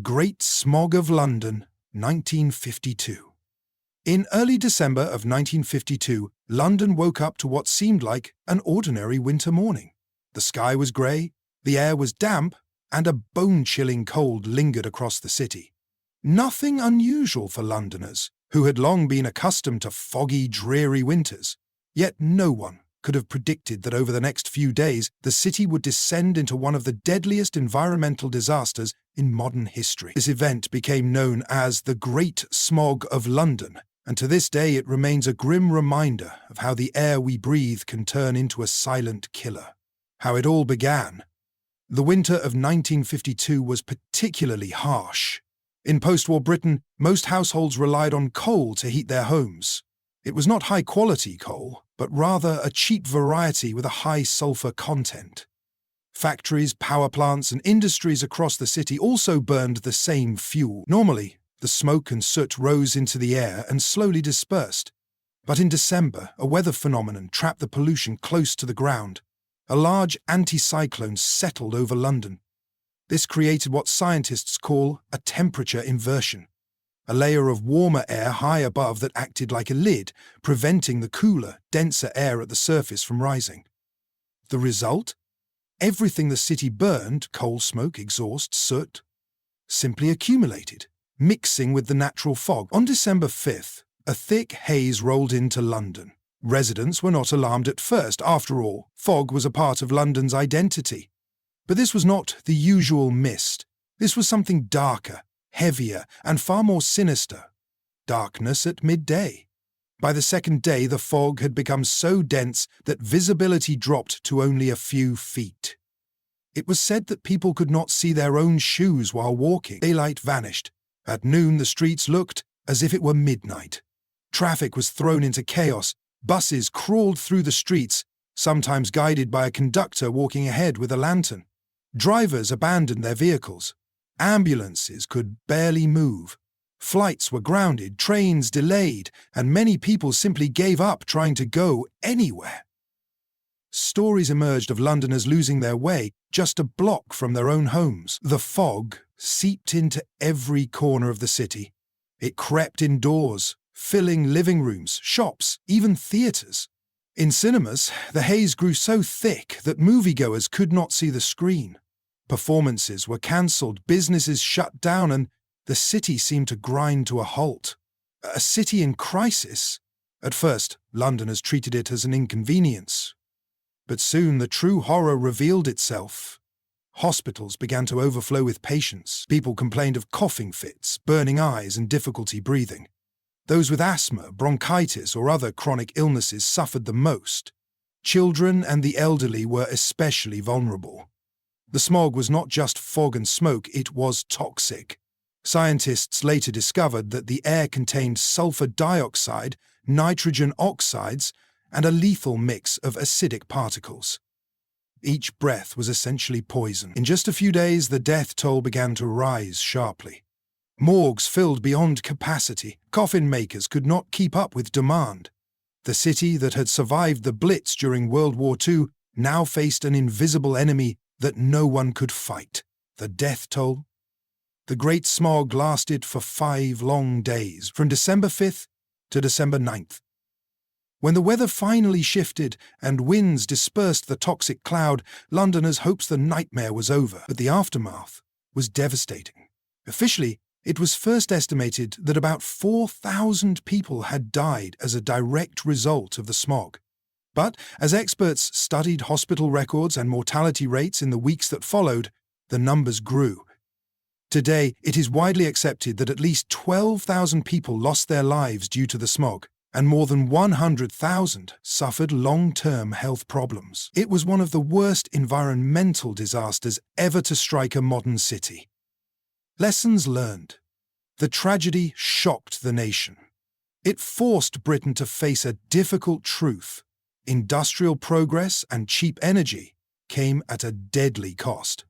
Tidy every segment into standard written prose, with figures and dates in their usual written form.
Great Smog of London, 1952. In early December of 1952, London woke up to what seemed like an ordinary winter morning. The sky was grey, the air was damp, and a bone-chilling cold lingered across the city. Nothing unusual for Londoners, who had long been accustomed to foggy, dreary winters. Yet no one could have predicted that over the next few days the city would descend into one of the deadliest environmental disasters in modern history. This event became known as the Great Smog of London, and to this day it remains a grim reminder of how the air we breathe can turn into a silent killer. How it all began. The winter of 1952 was particularly harsh. In post-war Britain, most households relied on coal to heat their homes. It was not high-quality coal, but rather a cheap variety with a high sulfur content. Factories, power plants, and industries across the city also burned the same fuel. Normally, the smoke and soot rose into the air and slowly dispersed. But in December, a weather phenomenon trapped the pollution close to the ground. A large anticyclone settled over London. This created what scientists call a temperature inversion, a layer of warmer air high above that acted like a lid, preventing the cooler, denser air at the surface from rising. The result? Everything the city burned, coal smoke, exhaust, soot, simply accumulated, mixing with the natural fog. On December 5th, a thick haze rolled into London. Residents were not alarmed at first. After all, fog was a part of London's identity. But this was not the usual mist. This was something darker, heavier, and far more sinister. Darkness at midday. By the second day, the fog had become so dense that visibility dropped to only a few feet. It was said that people could not see their own shoes while walking. Daylight vanished. At noon, the streets looked as if it were midnight. Traffic was thrown into chaos. Buses crawled through the streets, sometimes guided by a conductor walking ahead with a lantern. Drivers abandoned their vehicles. Ambulances could barely move. Flights were grounded, trains delayed, and many people simply gave up trying to go anywhere. Stories emerged of Londoners losing their way just a block from their own homes. The fog seeped into every corner of the city. It crept indoors, filling living rooms, shops, even theatres. In cinemas, the haze grew so thick that moviegoers could not see the screen. Performances were cancelled, businesses shut down, and the city seemed to grind to a halt. A city in crisis? At first, Londoners treated it as an inconvenience. But soon the true horror revealed itself. Hospitals began to overflow with patients. People complained of coughing fits, burning eyes, and difficulty breathing. Those with asthma, bronchitis, or other chronic illnesses suffered the most. Children and the elderly were especially vulnerable. The smog was not just fog and smoke, it was toxic. Scientists later discovered that the air contained sulfur dioxide, nitrogen oxides, and a lethal mix of acidic particles. Each breath was essentially poison. In just a few days, the death toll began to rise sharply. Morgues filled beyond capacity. Coffin makers could not keep up with demand. The city that had survived the Blitz during World War II now faced an invisible enemy that no one could fight. The death toll? The Great Smog lasted for 5 long days, from December 5th to December 9th. When the weather finally shifted and winds dispersed the toxic cloud, Londoners hoped the nightmare was over, but the aftermath was devastating. Officially, it was first estimated that about 4,000 people had died as a direct result of the smog. But as experts studied hospital records and mortality rates in the weeks that followed, the numbers grew. Today, it is widely accepted that at least 12,000 people lost their lives due to the smog, and more than 100,000 suffered long-term health problems. It was one of the worst environmental disasters ever to strike a modern city. Lessons learned. The tragedy shocked the nation. It forced Britain to face a difficult truth. Industrial progress and cheap energy came at a deadly cost.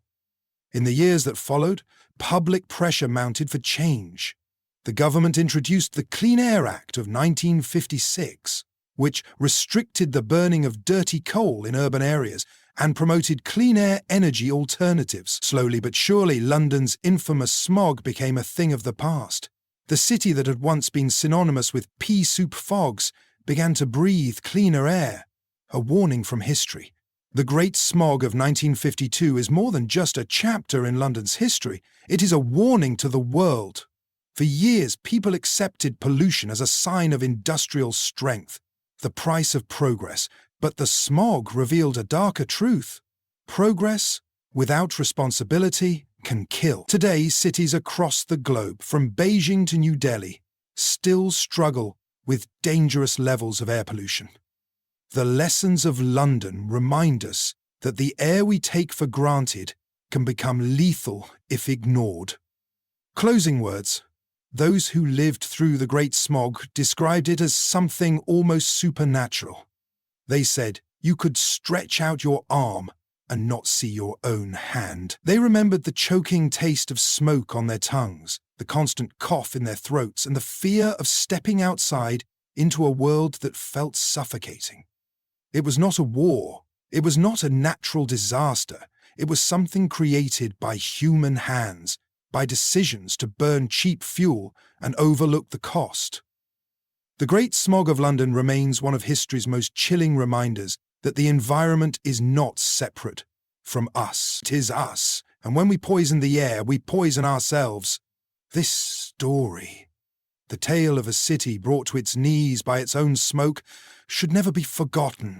In the years that followed, public pressure mounted for change. The government introduced the Clean Air Act of 1956, which restricted the burning of dirty coal in urban areas and promoted clean air energy alternatives. Slowly but surely, London's infamous smog became a thing of the past. The city that had once been synonymous with pea soup fogs began to breathe cleaner air, a warning from history. The Great Smog of 1952 is more than just a chapter in London's history. It is a warning to the world. For years, people accepted pollution as a sign of industrial strength, the price of progress. But the smog revealed a darker truth. Progress without responsibility can kill. Today, cities across the globe, from Beijing to New Delhi, still struggle with dangerous levels of air pollution. The lessons of London remind us that the air we take for granted can become lethal if ignored. Closing words. Those who lived through the Great Smog described it as something almost supernatural. They said you could stretch out your arm and not see your own hand. They remembered the choking taste of smoke on their tongues, the constant cough in their throats, and the fear of stepping outside into a world that felt suffocating. It was not a war. It was not a natural disaster. It was something created by human hands, by decisions to burn cheap fuel and overlook the cost. The Great Smog of London remains one of history's most chilling reminders that the environment is not separate from us. It is us, and when we poison the air, we poison ourselves. This story, the tale of a city brought to its knees by its own smoke, should never be forgotten.